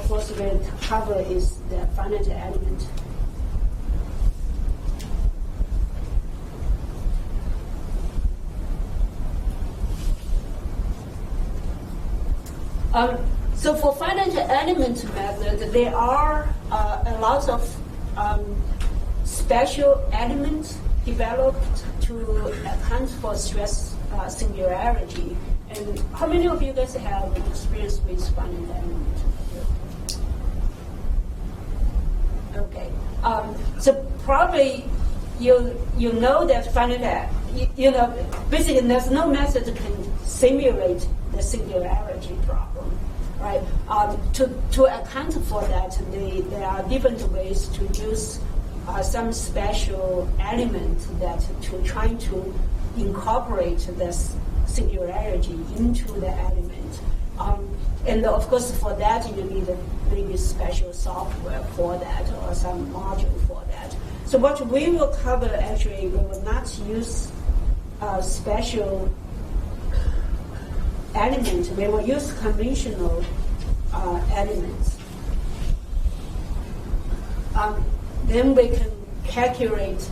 first we'll cover is the finite element. So for finite element method, there are a lot of special elements developed to account for stress singularity. And how many of you guys have experience with finite element? Okay. So probably you know that finite, basically there's no method that can simulate the singularity problem, right? To account for that, there are different ways to use some special element that to try to incorporate this singularity into the element. And of course, for that, you need maybe special software for that or some module for that. So what we will cover, actually, we will not use special elements. We will use conventional elements. Then we can calculate,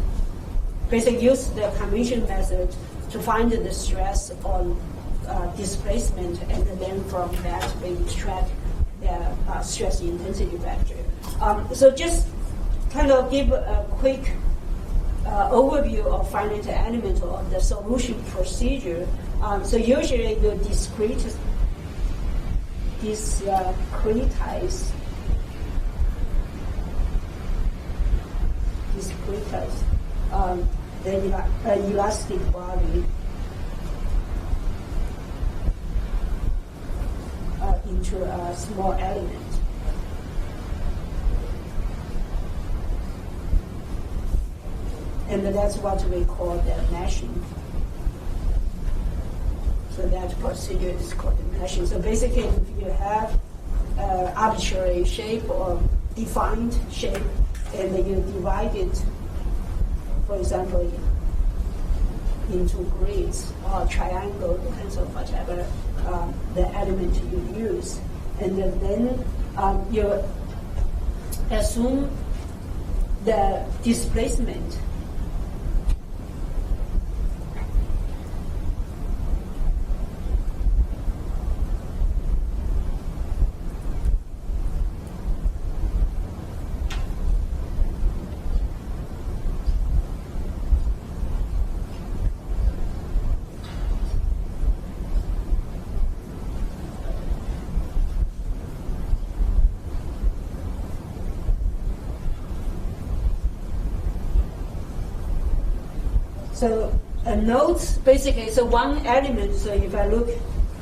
basically use the convention method to find the stress on displacement, and then from that we extract the stress intensity factor. So just kind of give a quick overview of finite element or the solution procedure. So usually you discretize the elastic body into a small element. And that's what we call the meshing. So that procedure is called the meshing. So basically, if you have arbitrary shape or defined shape, and you divide it, for example, into grids or triangle, depends on whatever the element you use. And then you assume the displacement So a node, basically, so one element, so if I look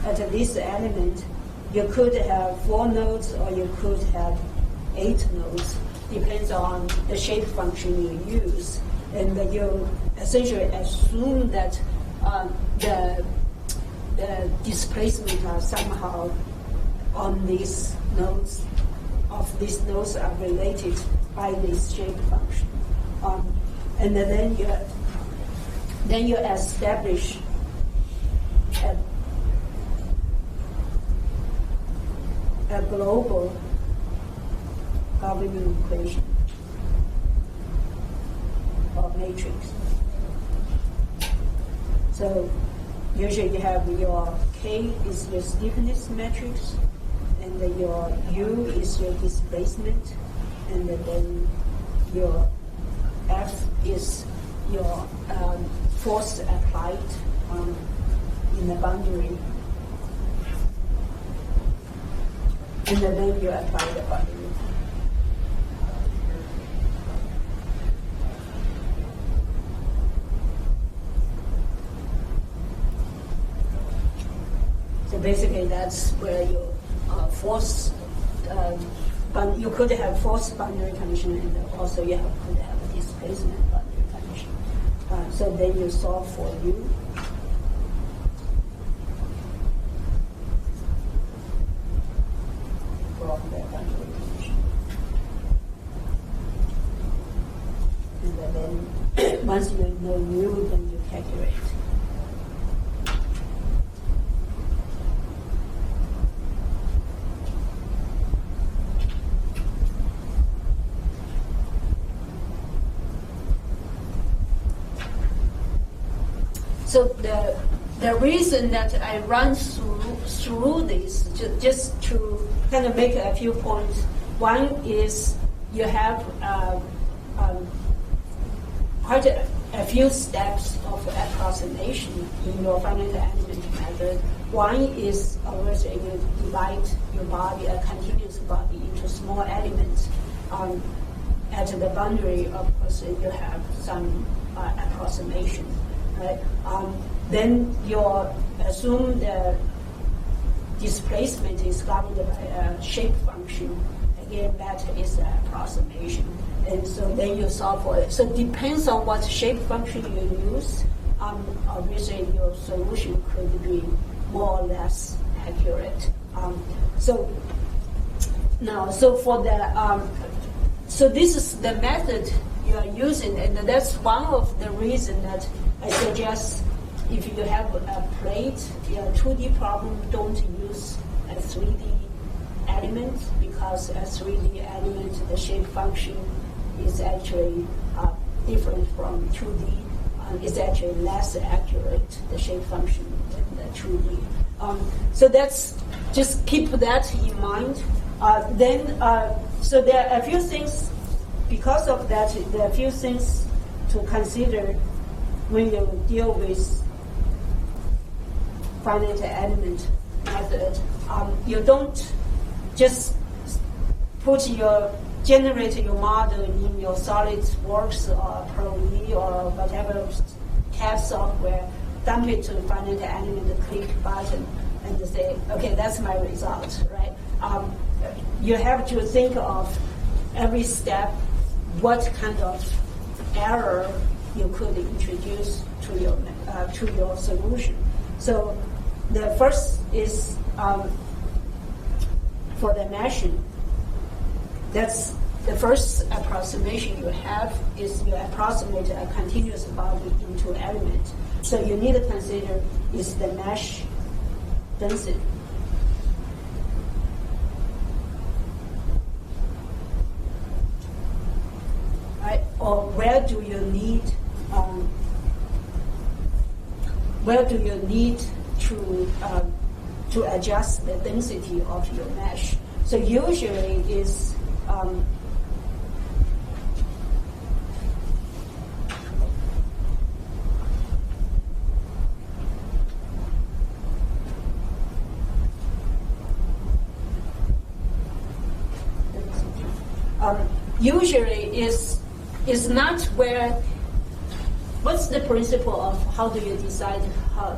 at this element, you could have 4 nodes or you could have 8 nodes, depends on the shape function you use. And you essentially assume that the displacement are somehow on these nodes, these nodes are related by this shape function. And then you establish a global governing equation or matrix. So usually you have your K is your stiffness matrix, and then your U is your displacement, and then your F is your force applied in the boundary, and then you apply the boundary. So basically, that's where you force. You could have force boundary condition, and also you could have a displacement boundary condition. So then you solve for U. From the boundary condition. And then once you know U, then you calculate. So the reason that I run through this, just to kind of make a few points. One is you have quite a few steps of approximation in your finite element method. One is obviously you divide your body, a continuous body, into small elements. At the boundary, of course, you have some approximation, right? Then you assume the displacement is governed by a shape function. Again, that is an approximation. And so then you solve for it. So it depends on what shape function you use. Obviously, your solution could be more or less accurate. So for the so this is the method you are using, and that's one of the reasons that I suggest if you have a plate, your 2D problem, don't use a 3D element, because a 3D element, the shape function is actually different from 2D. It's actually less accurate, the shape function, than the 2D. So that's, just keep that in mind. So there are a few things, because of that, there are a few things to consider when you deal with finite element method. You don't just generate your model in your SolidWorks or Pro-E or whatever CAD software, dump it to finite element, click button, and say, okay, that's my result, right? You have to think of every step, what kind of error you could introduce to your solution. So the first is for the meshing. That's the first approximation you have, is you approximate a continuous body into element. So you need to consider is the mesh density. Right? Or where do you need to adjust the density of your mesh? So usually is usually is not where. What's the principle of how do you decide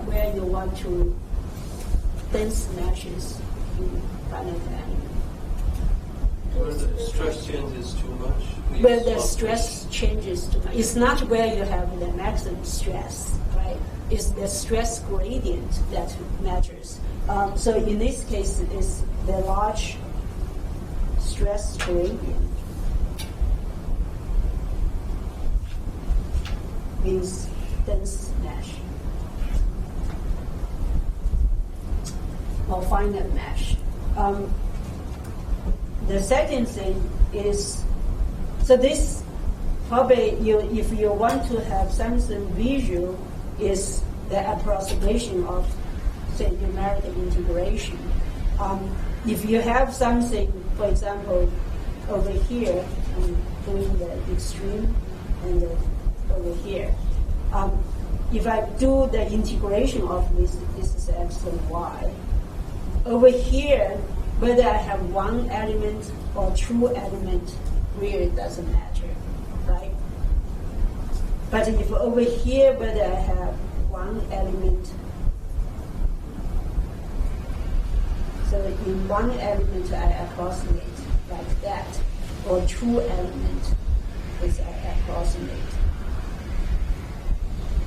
where you want to dense meshes in finite element? Where the stress changes too much. Where the stress changes too much. It's not where you have the maximum stress, right? It's the stress gradient that matters. So in this case, it's the large stress gradient. Means dense mesh or finite mesh. The second thing is, so this probably if you want to have something visual, is the approximation of, say, numerical integration. If you have something, for example, over here, I'm doing the extreme and over here. If I do the integration of this is x and y. Over here, whether I have one element or two elements really doesn't matter, right? But if over here, whether I have one element, so in one element I approximate like that, or two elements is I approximate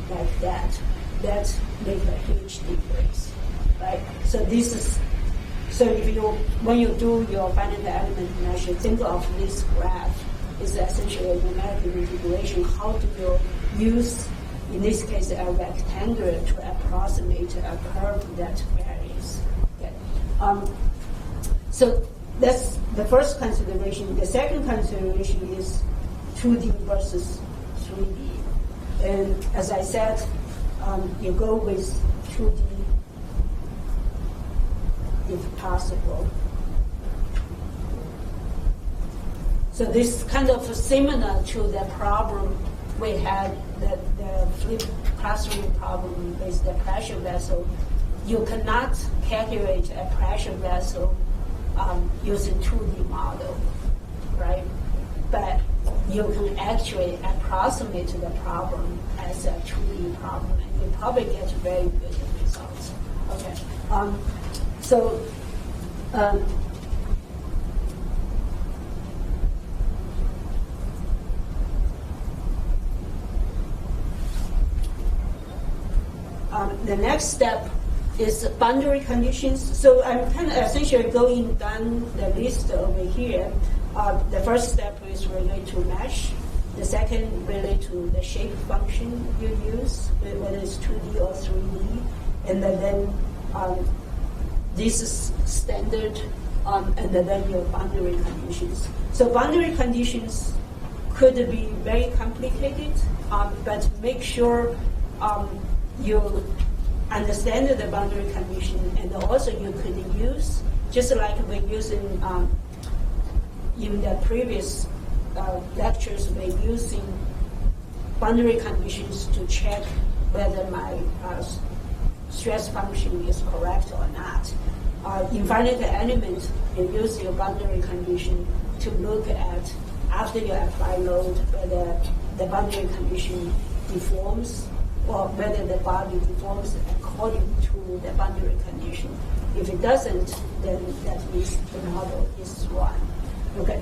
like that. That makes a huge difference, right? So this is, so if you, when you do your finite element measure, think of this graph is essentially a numerical integration. How do you use, in this case, a rectangle to approximate a curve that varies? Okay. So that's the first consideration. The second consideration is 2D versus 3D. And as I said, you go with 2D if possible. So this kind of similar to the problem we had, the flipped classroom problem with the pressure vessel. You cannot calculate a pressure vessel using 2D model, right? But you can actually approximate the problem as a 2D problem, and you probably get very good results. Okay. The next step is boundary conditions. So I'm kind of essentially going down the list over here. The first step is related to mesh. The second related to the shape function you use, whether it's 2D or 3D. And then this is standard, and then your boundary conditions. So boundary conditions could be very complicated, but make sure you understand the boundary condition, and also you could use, just like we're using in the previous lectures, we're using boundary conditions to check whether my stress function is correct or not. In finite element, you use your boundary condition to look at, after you apply load, whether the boundary condition deforms or whether the body deforms according to the boundary condition. If it doesn't, then that means the model is wrong. Okay.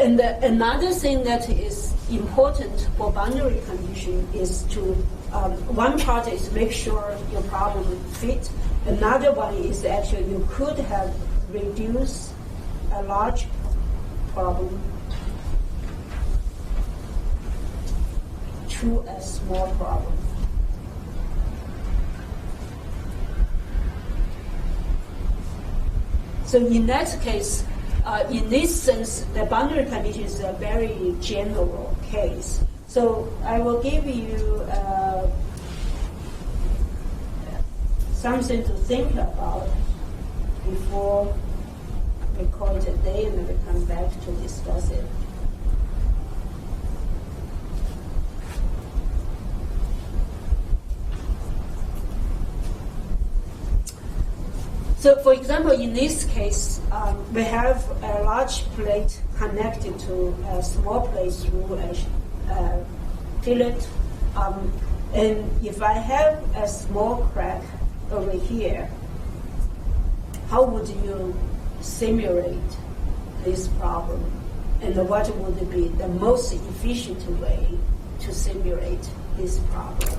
And another thing that is important for boundary condition is to, one part is make sure your problem fit. Another one is actually you could have reduced a large problem to a small problem. So in that case, in this sense, the boundary condition is a very general case. So I will give you something to think about before we call it a day, and then we come back to discuss it. So, for example, in this case, we have a large plate connected to a small plate through a fillet. And if I have a small crack over here, how would you simulate this problem? And what would be the most efficient way to simulate this problem?